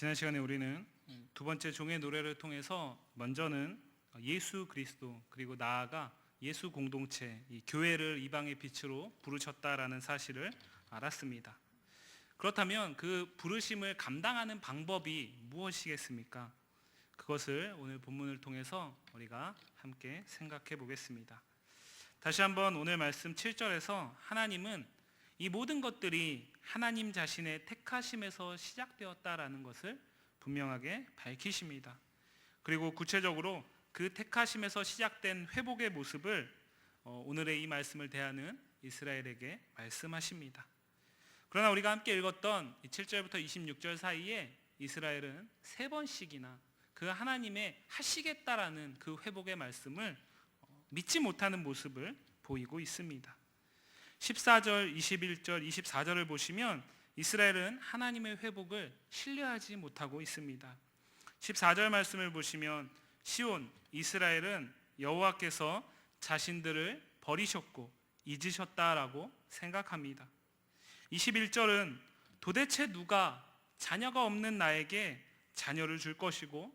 지난 시간에 우리는 두 번째 종의 노래를 통해서 먼저는 예수 그리스도 그리고 나아가 예수 공동체, 이 교회를 이방의 빛으로 부르셨다라는 사실을 알았습니다. 그렇다면 그 부르심을 감당하는 방법이 무엇이겠습니까? 그것을 오늘 본문을 통해서 우리가 함께 생각해 보겠습니다. 다시 한번 오늘 말씀 7절에서 하나님은 이 모든 것들이 하나님 자신의 택하심에서 시작되었다라는 것을 분명하게 밝히십니다. 그리고 구체적으로 그 택하심에서 시작된 회복의 모습을 오늘의 이 말씀을 대하는 이스라엘에게 말씀하십니다. 그러나 우리가 함께 읽었던 7절부터 26절 사이에 이스라엘은 3번씩이나 그 하나님의 하시겠다라는 그 회복의 말씀을 믿지 못하는 모습을 보이고 있습니다. 14절, 21절, 24절을 보시면 이스라엘은 하나님의 회복을 신뢰하지 못하고 있습니다. 14절 말씀을 보시면 시온, 이스라엘은 여호와께서 자신들을 버리셨고 잊으셨다라고 생각합니다. 21절은 도대체 누가 자녀가 없는 나에게 자녀를 줄 것이고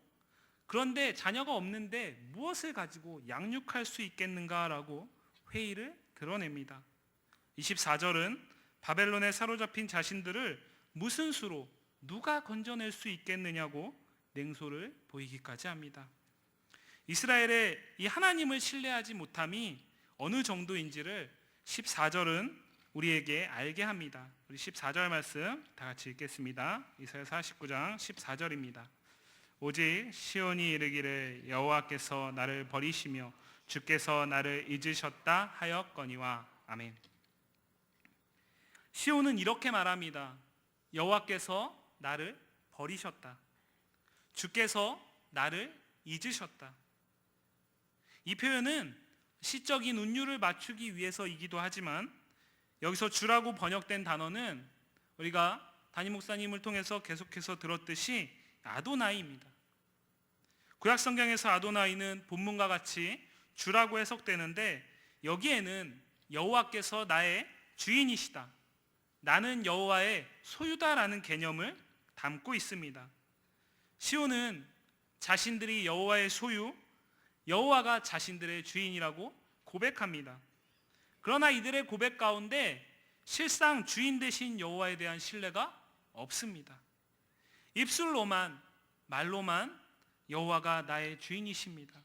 그런데 자녀가 없는데 무엇을 가지고 양육할 수 있겠는가라고 회의를 드러냅니다. 24절은 바벨론에 사로잡힌 자신들을 무슨 수로 누가 건져낼 수 있겠느냐고 냉소를 보이기까지 합니다. 이스라엘의 이 하나님을 신뢰하지 못함이 어느 정도인지를 14절은 우리에게 알게 합니다. 우리 14절 말씀 다 같이 읽겠습니다. 이사야 49장 14절입니다. 오직 시온이 이르기를 여호와께서 나를 버리시며 주께서 나를 잊으셨다 하였거니와. 아멘. 시온은 이렇게 말합니다. 여호와께서 나를 버리셨다. 주께서 나를 잊으셨다. 이 표현은 시적인 운율을 맞추기 위해서이기도 하지만 여기서 주라고 번역된 단어는 우리가 담임 목사님을 통해서 계속해서 들었듯이 아도나이입니다. 구약 성경에서 아도나이는 본문과 같이 주라고 해석되는데 여기에는 여호와께서 나의 주인이시다, 나는 여호와의 소유다라는 개념을 담고 있습니다. 시온은 자신들이 여호와의 소유, 여호와가 자신들의 주인이라고 고백합니다. 그러나 이들의 고백 가운데 실상 주인 되신 여호와에 대한 신뢰가 없습니다. 입술로만, 말로만 여호와가 나의 주인이십니다,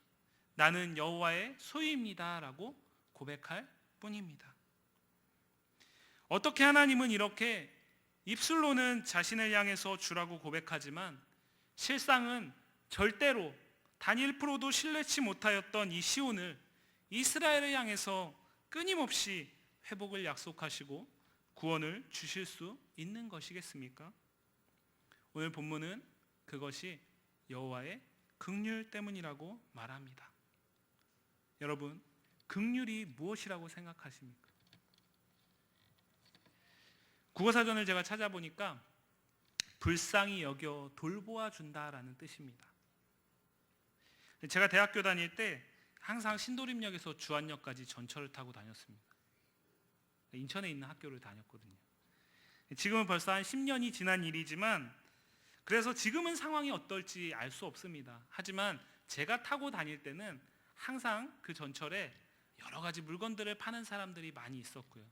나는 여호와의 소유입니다 라고 고백할 뿐입니다. 어떻게 하나님은 이렇게 입술로는 자신을 향해서 주라고 고백하지만 실상은 절대로 단 1%도 신뢰치 못하였던 이 시온을 이스라엘을 향해서 끊임없이 회복을 약속하시고 구원을 주실 수 있는 것이겠습니까? 오늘 본문은 그것이 여호와의 긍휼 때문이라고 말합니다. 여러분, 긍휼이 무엇이라고 생각하십니까? 국어사전을 제가 찾아보니까 불쌍히 여겨 돌보아 준다라는 뜻입니다. 제가 대학교 다닐 때 항상 신도림역에서 주안역까지 전철을 타고 다녔습니다. 인천에 있는 학교를 다녔거든요. 지금은 벌써 한 10년이 지난 일이지만 그래서 지금은 상황이 어떨지 알 수 없습니다. 하지만 제가 타고 다닐 때는 항상 그 전철에 여러 가지 물건들을 파는 사람들이 많이 있었고요.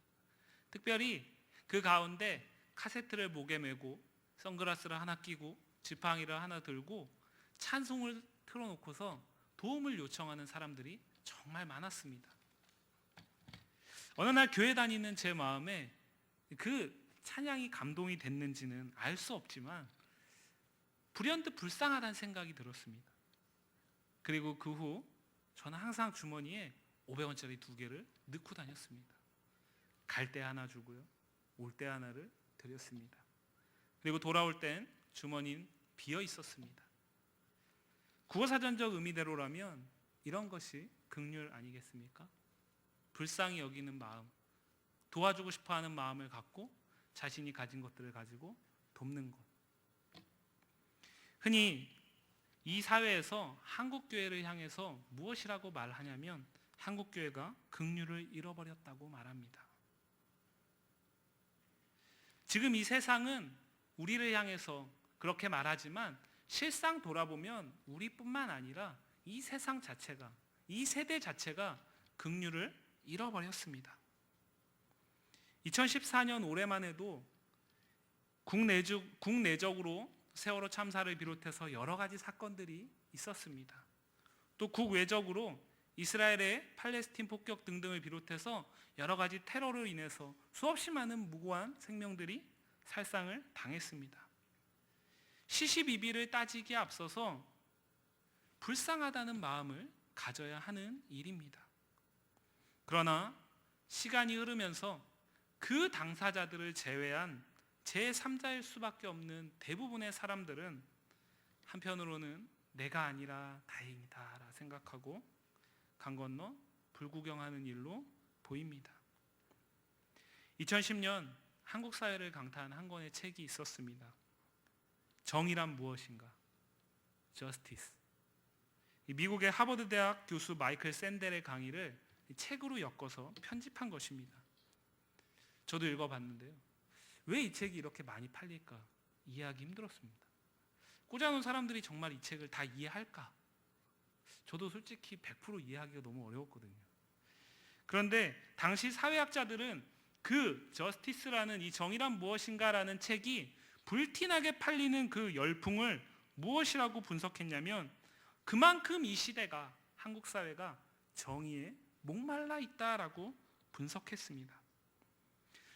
특별히 그 가운데 카세트를 목에 메고 선글라스를 하나 끼고 지팡이를 하나 들고 찬송을 틀어놓고서 도움을 요청하는 사람들이 정말 많았습니다. 어느 날 교회 다니는 제 마음에 그 찬양이 감동이 됐는지는 알 수 없지만 불현듯 불쌍하다는 생각이 들었습니다. 그리고 그 후 저는 항상 주머니에 500원짜리 2개를 넣고 다녔습니다. 갈 때 하나 주고요, 올 때 하나를 드렸습니다. 그리고 돌아올 땐 주머니는 비어 있었습니다. 국어사전적 의미대로라면 이런 것이 긍휼 아니겠습니까? 불쌍히 여기는 마음, 도와주고 싶어하는 마음을 갖고 자신이 가진 것들을 가지고 돕는 것. 흔히 이 사회에서 한국교회를 향해서 무엇이라고 말하냐면 한국교회가 긍휼을 잃어버렸다고 말합니다. 지금 이 세상은 우리를 향해서 그렇게 말하지만 실상 돌아보면 우리뿐만 아니라 이 세상 자체가, 이 세대 자체가 긍휼을 잃어버렸습니다. 2014년 올해만 해도 국내적으로 세월호 참사를 비롯해서 여러 가지 사건들이 있었습니다. 또 국외적으로 이스라엘의 팔레스틴 폭격 등등을 비롯해서 여러 가지 테러로 인해서 수없이 많은 무고한 생명들이 살상을 당했습니다. 시시비비를 따지기에 앞서서 불쌍하다는 마음을 가져야 하는 일입니다. 그러나 시간이 흐르면서 그 당사자들을 제외한 제3자일 수밖에 없는 대부분의 사람들은 한편으로는 내가 아니라 다행이다 생각하고 강 건너 불구경하는 일로 보입니다. 2010년 한국 사회를 강타한 한 권의 책이 있었습니다. 정의란 무엇인가? Justice. 미국의 하버드 대학 교수 마이클 샌델의 강의를 책으로 엮어서 편집한 것입니다. 저도 읽어봤는데요. 왜 이 책이 이렇게 많이 팔릴까? 이해하기 힘들었습니다. 꽂아놓은 사람들이 정말 이 책을 다 이해할까? 저도 솔직히 100% 이해하기가 너무 어려웠거든요. 그런데 당시 사회학자들은 그 저스티스라는 이 정의란 무엇인가라는 책이 불티나게 팔리는 그 열풍을 무엇이라고 분석했냐면 그만큼 이 시대가, 한국 사회가 정의에 목말라 있다라고 분석했습니다.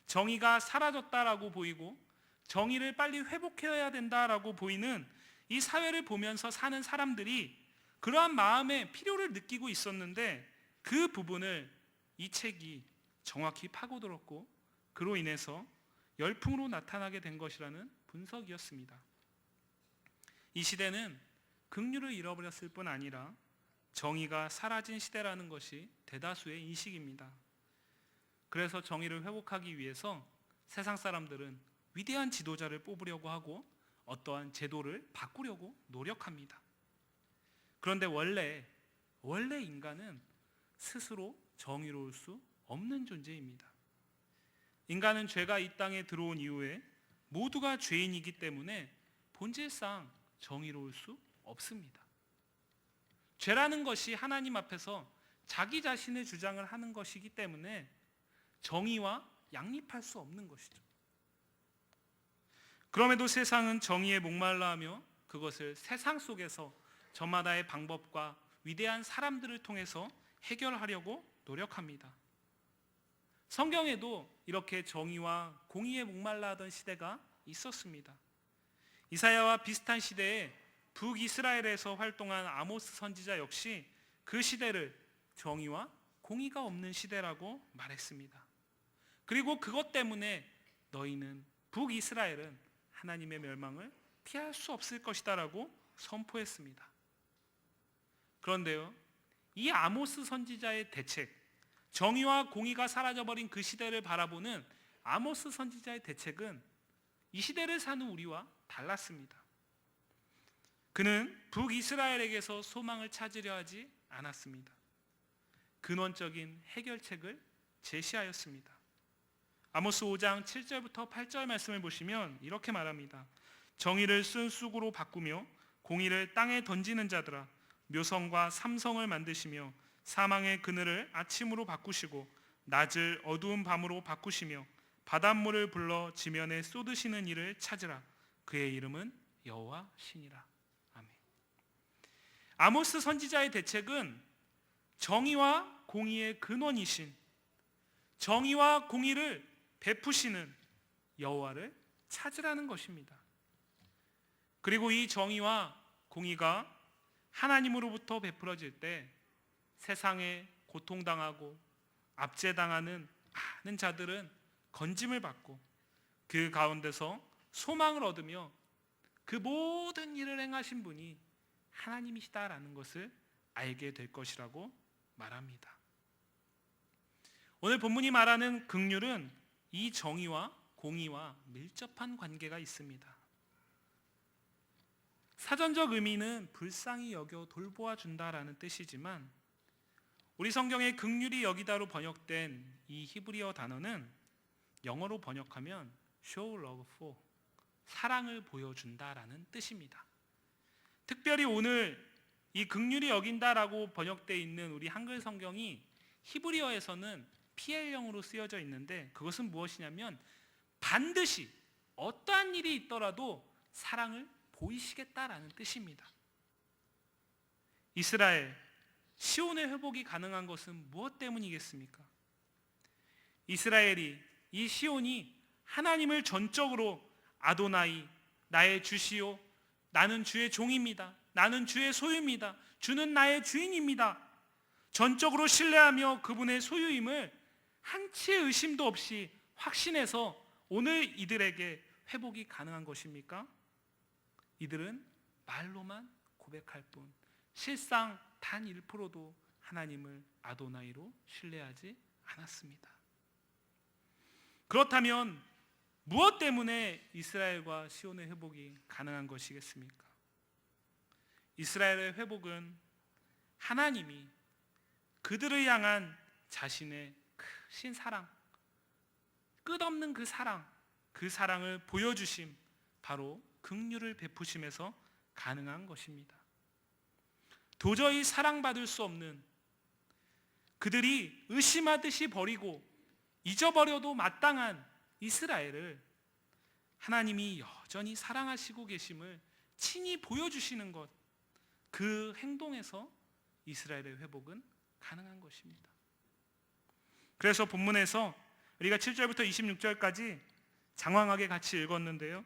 정의가 사라졌다라고 보이고 정의를 빨리 회복해야 된다라고 보이는 이 사회를 보면서 사는 사람들이 그러한 마음의 필요를 느끼고 있었는데 그 부분을 이 책이 정확히 파고들었고 그로 인해서 열풍으로 나타나게 된 것이라는 분석이었습니다. 이 시대는 긍휼을 잃어버렸을 뿐 아니라 정의가 사라진 시대라는 것이 대다수의 인식입니다. 그래서 정의를 회복하기 위해서 세상 사람들은 위대한 지도자를 뽑으려고 하고 어떠한 제도를 바꾸려고 노력합니다. 그런데 원래 인간은 스스로 정의로울 수 없는 존재입니다. 인간은 죄가 이 땅에 들어온 이후에 모두가 죄인이기 때문에 본질상 정의로울 수 없습니다. 죄라는 것이 하나님 앞에서 자기 자신의 주장을 하는 것이기 때문에 정의와 양립할 수 없는 것이죠. 그럼에도 세상은 정의에 목말라하며 그것을 세상 속에서 저마다의 방법과 위대한 사람들을 통해서 해결하려고 노력합니다. 성경에도 이렇게 정의와 공의에 목말라하던 시대가 있었습니다. 이사야와 비슷한 시대에 북이스라엘에서 활동한 아모스 선지자 역시 그 시대를 정의와 공의가 없는 시대라고 말했습니다. 그리고 그것 때문에 너희는 북이스라엘은 하나님의 멸망을 피할 수 없을 것이다라고 선포했습니다. 그런데요, 이 아모스 선지자의 대책, 정의와 공의가 사라져버린 그 시대를 바라보는 아모스 선지자의 대책은 이 시대를 사는 우리와 달랐습니다. 그는 북이스라엘에게서 소망을 찾으려 하지 않았습니다. 근원적인 해결책을 제시하였습니다. 아모스 5장 7절부터 8절 말씀을 보시면 이렇게 말합니다. 정의를 쓴 쑥으로 바꾸며 공의를 땅에 던지는 자들아, 묘성과 삼성을 만드시며 사망의 그늘을 아침으로 바꾸시고 낮을 어두운 밤으로 바꾸시며 바닷물을 불러 지면에 쏟으시는 이를 찾으라. 그의 이름은 여호와시니라. 아멘. 아모스 선지자의 대책은 정의와 공의의 근원이신, 정의와 공의를 베푸시는 여호와를 찾으라는 것입니다. 그리고 이 정의와 공의가 하나님으로부터 베풀어질 때 세상에 고통당하고 압제당하는 많은 자들은 건짐을 받고 그 가운데서 소망을 얻으며 그 모든 일을 행하신 분이 하나님이시다라는 것을 알게 될 것이라고 말합니다. 오늘 본문이 말하는 긍휼은 이 정의와 공의와 밀접한 관계가 있습니다. 사전적 의미는 불쌍히 여겨 돌보아 준다라는 뜻이지만 우리 성경에 긍휼히 여기다로 번역된 이 히브리어 단어는 영어로 번역하면 show love for, 사랑을 보여준다라는 뜻입니다. 특별히 오늘 이 긍휼히 여긴다라고 번역되어 있는 우리 한글 성경이 히브리어에서는 PL형으로 쓰여져 있는데, 그것은 무엇이냐면 반드시 어떠한 일이 있더라도 사랑을 보이시겠다라는 뜻입니다. 이스라엘, 시온의 회복이 가능한 것은 무엇 때문이겠습니까? 이스라엘이, 이 시온이 하나님을 전적으로 아도나이, 나의 주시오, 나는 주의 종입니다, 나는 주의 소유입니다, 주는 나의 주인입니다, 전적으로 신뢰하며 그분의 소유임을 한치의 의심도 없이 확신해서 오늘 이들에게 회복이 가능한 것입니까? 이들은 말로만 고백할 뿐 실상 단 1%도 하나님을 아도나이로 신뢰하지 않았습니다. 그렇다면 무엇 때문에 이스라엘과 시온의 회복이 가능한 것이겠습니까? 이스라엘의 회복은 하나님이 그들을 향한 자신의 크신 사랑, 끝없는 그 사랑을 보여주심, 바로 긍휼을 베푸심에서 가능한 것입니다. 도저히 사랑받을 수 없는, 그들이 의심하듯이 버리고 잊어버려도 마땅한 이스라엘을 하나님이 여전히 사랑하시고 계심을 친히 보여주시는 것, 그 행동에서 이스라엘의 회복은 가능한 것입니다. 그래서 본문에서 우리가 7절부터 26절까지 장황하게 같이 읽었는데요,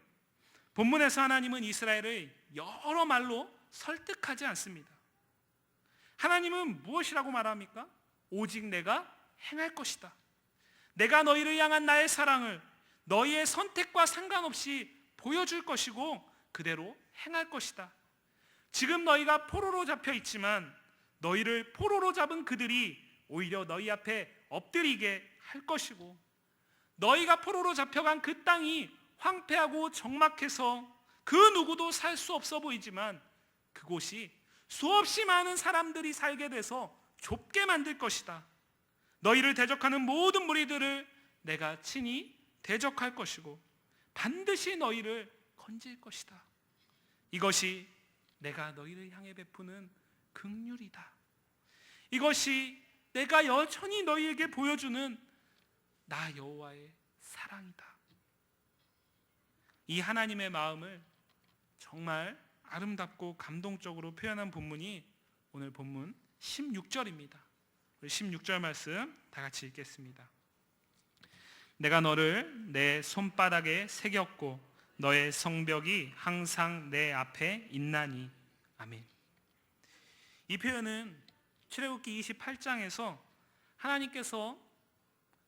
본문에서 하나님은 이스라엘을 여러 말로 설득하지 않습니다. 하나님은 무엇이라고 말합니까? 오직 내가 행할 것이다, 내가 너희를 향한 나의 사랑을 너희의 선택과 상관없이 보여줄 것이고 그대로 행할 것이다. 지금 너희가 포로로 잡혀 있지만 너희를 포로로 잡은 그들이 오히려 너희 앞에 엎드리게 할 것이고, 너희가 포로로 잡혀간 그 땅이 황폐하고 적막해서 그 누구도 살 수 없어 보이지만 그곳이 수없이 많은 사람들이 살게 돼서 좁게 만들 것이다. 너희를 대적하는 모든 무리들을 내가 친히 대적할 것이고 반드시 너희를 건질 것이다. 이것이 내가 너희를 향해 베푸는 긍휼이다. 이것이 내가 여전히 너희에게 보여주는 나 여호와의 사랑이다. 이 하나님의 마음을 정말 아름답고 감동적으로 표현한 본문이 오늘 본문 16절입니다. 우리 16절 말씀 다 같이 읽겠습니다. 내가 너를 내 손바닥에 새겼고 너의 성벽이 항상 내 앞에 있나니. 아멘. 이 표현은 출애굽기 28장에서 하나님께서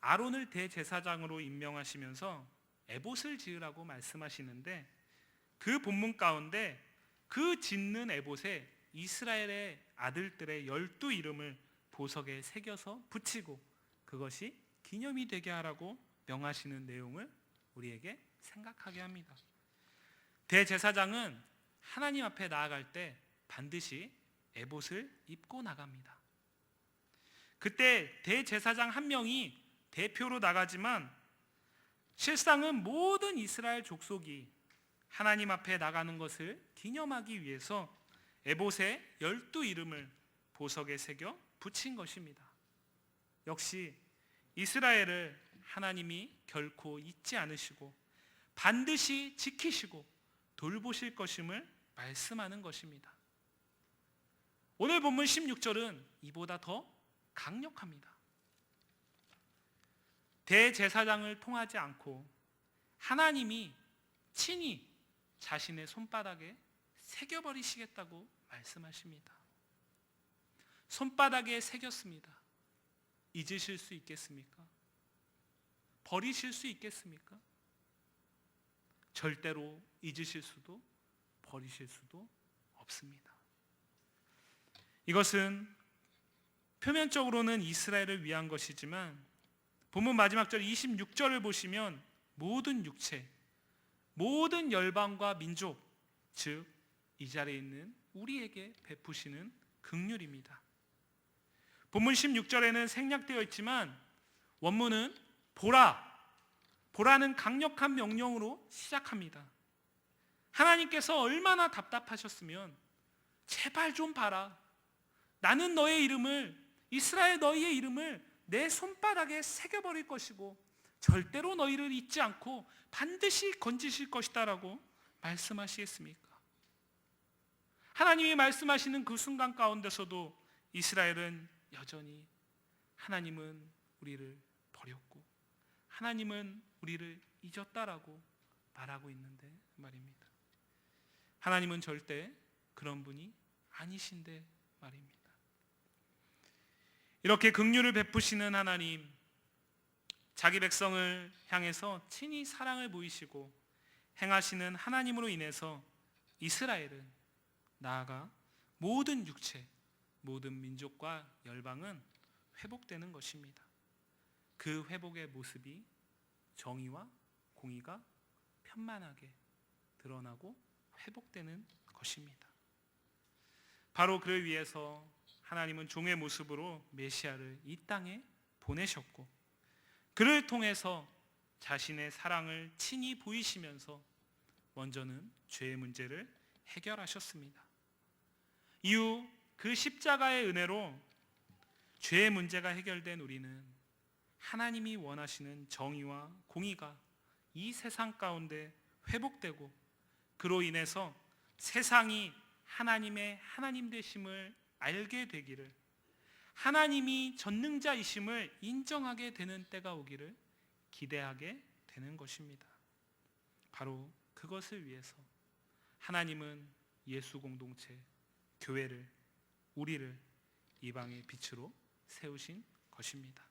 아론을 대제사장으로 임명하시면서 에봇을 지으라고 말씀하시는데, 그 본문 가운데 그 짓는 에봇에 이스라엘의 아들들의 12 이름을 보석에 새겨서 붙이고 그것이 기념이 되게 하라고 명하시는 내용을 우리에게 생각하게 합니다. 대제사장은 하나님 앞에 나아갈 때 반드시 에봇을 입고 나갑니다. 그때 대제사장 한 명이 대표로 나가지만 실상은 모든 이스라엘 족속이 하나님 앞에 나가는 것을 기념하기 위해서 에봇의 12 이름을 보석에 새겨 붙인 것입니다. 역시 이스라엘을 하나님이 결코 잊지 않으시고 반드시 지키시고 돌보실 것임을 말씀하는 것입니다. 오늘 본문 16절은 이보다 더 강력합니다. 대제사장을 통하지 않고 하나님이 친히 자신의 손바닥에 새겨버리시겠다고 말씀하십니다. 손바닥에 새겼습니다. 잊으실 수 있겠습니까? 버리실 수 있겠습니까? 절대로 잊으실 수도 버리실 수도 없습니다. 이것은 표면적으로는 이스라엘을 위한 것이지만 본문 마지막 절 26절을 보시면 모든 육체, 모든 열방과 민족, 즉 이 자리에 있는 우리에게 베푸시는 긍휼입니다. 본문 16절에는 생략되어 있지만 원문은 보라는 강력한 명령으로 시작합니다. 하나님께서 얼마나 답답하셨으면 제발 좀 봐라. 나는 너의 이름을, 이스라엘 너희의 이름을 내 손바닥에 새겨버릴 것이고 절대로 너희를 잊지 않고 반드시 건지실 것이다 라고 말씀하시겠습니까? 하나님이 말씀하시는 그 순간 가운데서도 이스라엘은 여전히 하나님은 우리를 버렸고 하나님은 우리를 잊었다라고 말하고 있는데 말입니다. 하나님은 절대 그런 분이 아니신데 말입니다. 이렇게 긍휼을 베푸시는 하나님, 자기 백성을 향해서 친히 사랑을 보이시고 행하시는 하나님으로 인해서 이스라엘은, 나아가 모든 육체, 모든 민족과 열방은 회복되는 것입니다. 그 회복의 모습이 정의와 공의가 편만하게 드러나고 회복되는 것입니다. 바로 그를 위해서 하나님은 종의 모습으로 메시아를 이 땅에 보내셨고 그를 통해서 자신의 사랑을 친히 보이시면서 먼저는 죄의 문제를 해결하셨습니다. 이후 그 십자가의 은혜로 죄의 문제가 해결된 우리는 하나님이 원하시는 정의와 공의가 이 세상 가운데 회복되고 그로 인해서 세상이 하나님의 하나님 되심을 알게 되기를, 하나님이 전능자이심을 인정하게 되는 때가 오기를 기대하게 되는 것입니다. 바로 그것을 위해서 하나님은 예수 공동체, 교회를, 우리를 이방의 빛으로 세우신 것입니다.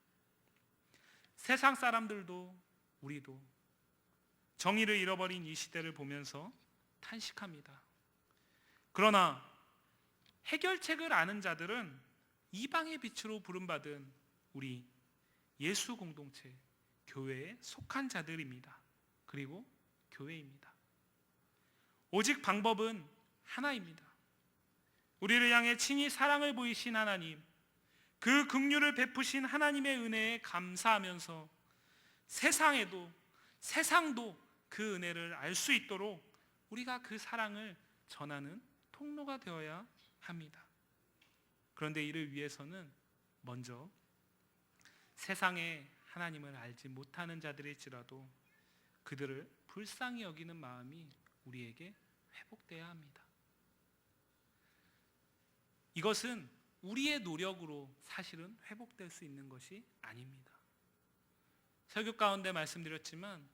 세상 사람들도 우리도 정의를 잃어버린 이 시대를 보면서 탄식합니다. 그러나 해결책을 아는 자들은 이방의 빛으로 부름받은 우리 예수 공동체, 교회에 속한 자들입니다. 그리고 교회입니다. 오직 방법은 하나입니다. 우리를 향해 친히 사랑을 보이신 하나님, 그 긍휼을 베푸신 하나님의 은혜에 감사하면서 세상도 그 은혜를 알 수 있도록 우리가 그 사랑을 전하는 통로가 되어야 합니다. 그런데 이를 위해서는 먼저 세상에 하나님을 알지 못하는 자들일지라도 그들을 불쌍히 여기는 마음이 우리에게 회복돼야 합니다. 이것은 우리의 노력으로 사실은 회복될 수 있는 것이 아닙니다. 설교 가운데 말씀드렸지만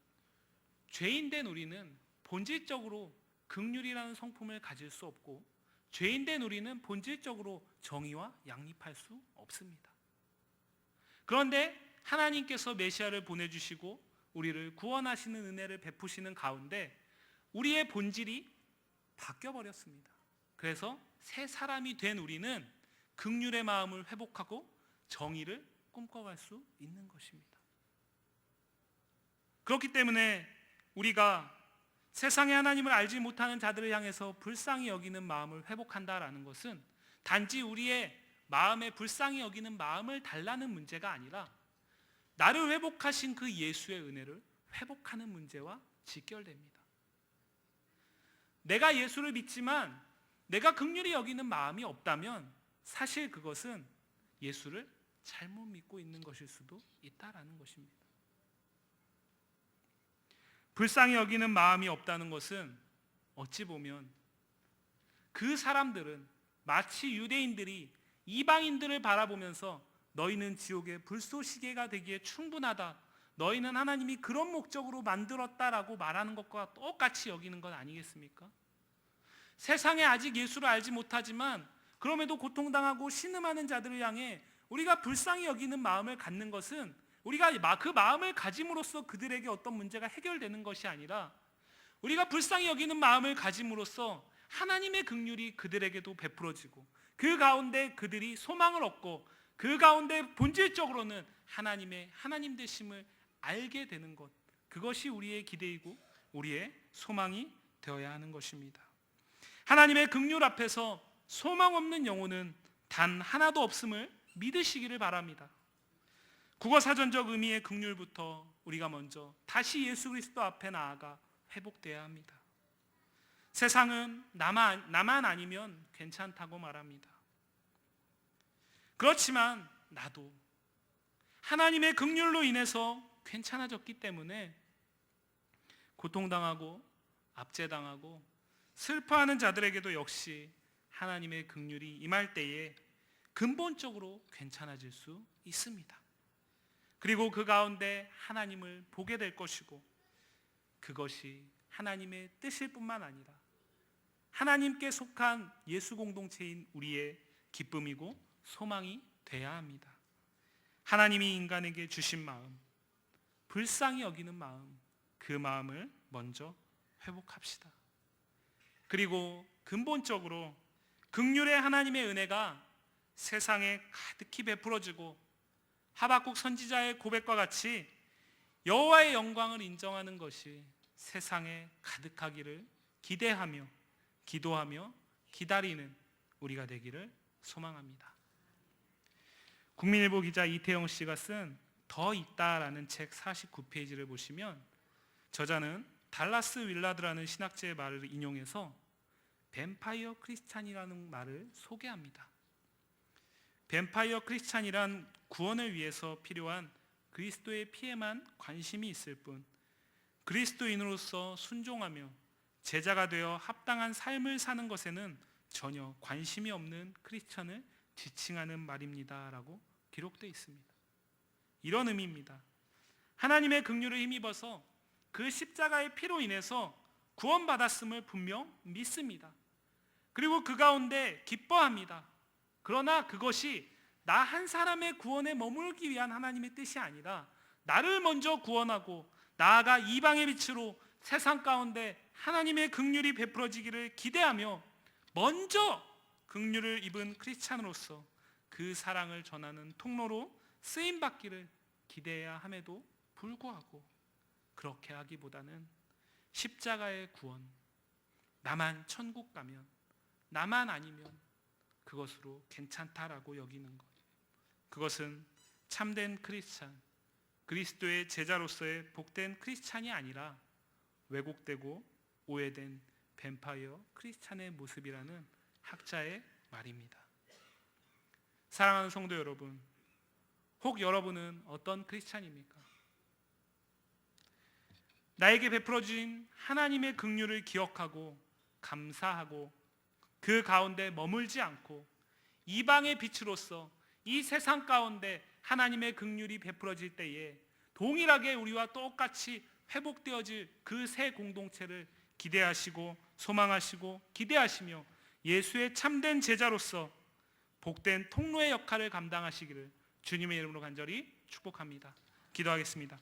죄인된 우리는 본질적으로 긍휼이라는 성품을 가질 수 없고 죄인된 우리는 본질적으로 정의와 양립할 수 없습니다. 그런데 하나님께서 메시아를 보내주시고 우리를 구원하시는 은혜를 베푸시는 가운데 우리의 본질이 바뀌어버렸습니다. 그래서 새 사람이 된 우리는 긍휼의 마음을 회복하고 정의를 꿈꿔갈 수 있는 것입니다. 그렇기 때문에 우리가 세상에 하나님을 알지 못하는 자들을 향해서 불쌍히 여기는 마음을 회복한다라는 것은 단지 우리의 마음에 불쌍히 여기는 마음을 달라는 문제가 아니라 나를 회복하신 그 예수의 은혜를 회복하는 문제와 직결됩니다. 내가 예수를 믿지만 내가 긍휼히 여기는 마음이 없다면 사실 그것은 예수를 잘못 믿고 있는 것일 수도 있다라는 것입니다. 불쌍히 여기는 마음이 없다는 것은 어찌 보면 그 사람들은 마치 유대인들이 이방인들을 바라보면서 너희는 지옥의 불쏘시개가 되기에 충분하다, 너희는 하나님이 그런 목적으로 만들었다라고 말하는 것과 똑같이 여기는 것 아니겠습니까? 세상에 아직 예수를 알지 못하지만 그럼에도 고통당하고 신음하는 자들을 향해 우리가 불쌍히 여기는 마음을 갖는 것은 우리가 그 마음을 가짐으로써 그들에게 어떤 문제가 해결되는 것이 아니라 우리가 불쌍히 여기는 마음을 가짐으로써 하나님의 긍휼이 그들에게도 베풀어지고 그 가운데 그들이 소망을 얻고 그 가운데 본질적으로는 하나님의 하나님 되심을 알게 되는 것, 그것이 우리의 기대이고 우리의 소망이 되어야 하는 것입니다. 하나님의 긍휼 앞에서 소망 없는 영혼은 단 하나도 없음을 믿으시기를 바랍니다. 국어사전적 의미의 긍휼부터 우리가 먼저 다시 예수 그리스도 앞에 나아가 회복돼야 합니다. 세상은 나만 아니면 괜찮다고 말합니다. 그렇지만 나도 하나님의 긍휼로 인해서 괜찮아졌기 때문에 고통당하고 압제당하고 슬퍼하는 자들에게도 역시 하나님의 긍휼이 임할 때에 근본적으로 괜찮아질 수 있습니다. 그리고 그 가운데 하나님을 보게 될 것이고, 그것이 하나님의 뜻일 뿐만 아니라 하나님께 속한 예수 공동체인 우리의 기쁨이고 소망이 돼야 합니다. 하나님이 인간에게 주신 마음, 불쌍히 여기는 마음, 그 마음을 먼저 회복합시다. 그리고 근본적으로 긍휼의 하나님의 은혜가 세상에 가득히 베풀어지고 하박국 선지자의 고백과 같이 여호와의 영광을 인정하는 것이 세상에 가득하기를 기대하며 기도하며 기다리는 우리가 되기를 소망합니다. 국민일보 기자 이태영 씨가 쓴 더 있다라는 책 49페이지를 보시면 저자는 달라스 윌라드라는 신학자의 말을 인용해서 뱀파이어 크리스찬이라는 말을 소개합니다. 뱀파이어 크리스찬이란 구원을 위해서 필요한 그리스도의 피에만 관심이 있을 뿐 그리스도인으로서 순종하며 제자가 되어 합당한 삶을 사는 것에는 전혀 관심이 없는 크리스천을 지칭하는 말입니다 라고 기록되어 있습니다. 이런 의미입니다. 하나님의 긍휼을 힘입어서 그 십자가의 피로 인해서 구원받았음을 분명 믿습니다. 그리고 그 가운데 기뻐합니다. 그러나 그것이 나 한 사람의 구원에 머물기 위한 하나님의 뜻이 아니라 나를 먼저 구원하고 나아가 이방의 빛으로 세상 가운데 하나님의 긍휼이 베풀어지기를 기대하며 먼저 긍휼을 입은 크리스찬으로서 그 사랑을 전하는 통로로 쓰임받기를 기대해야 함에도 불구하고 그렇게 하기보다는 십자가의 구원, 나만 천국 가면, 나만 아니면 그것으로 괜찮다라고 여기는 것, 그것은 참된 크리스찬, 그리스도의 제자로서의 복된 크리스찬이 아니라 왜곡되고 오해된 뱀파이어 크리스찬의 모습이라는 학자의 말입니다. 사랑하는 성도 여러분, 혹 여러분은 어떤 크리스찬입니까? 나에게 베풀어진 하나님의 긍휼을 기억하고 감사하고 그 가운데 머물지 않고 이방의 빛으로서 이 세상 가운데 하나님의 긍휼이 베풀어질 때에 동일하게 우리와 똑같이 회복되어질 그 새 공동체를 기대하시고 소망하시고 기대하시며 예수의 참된 제자로서 복된 통로의 역할을 감당하시기를 주님의 이름으로 간절히 축복합니다. 기도하겠습니다.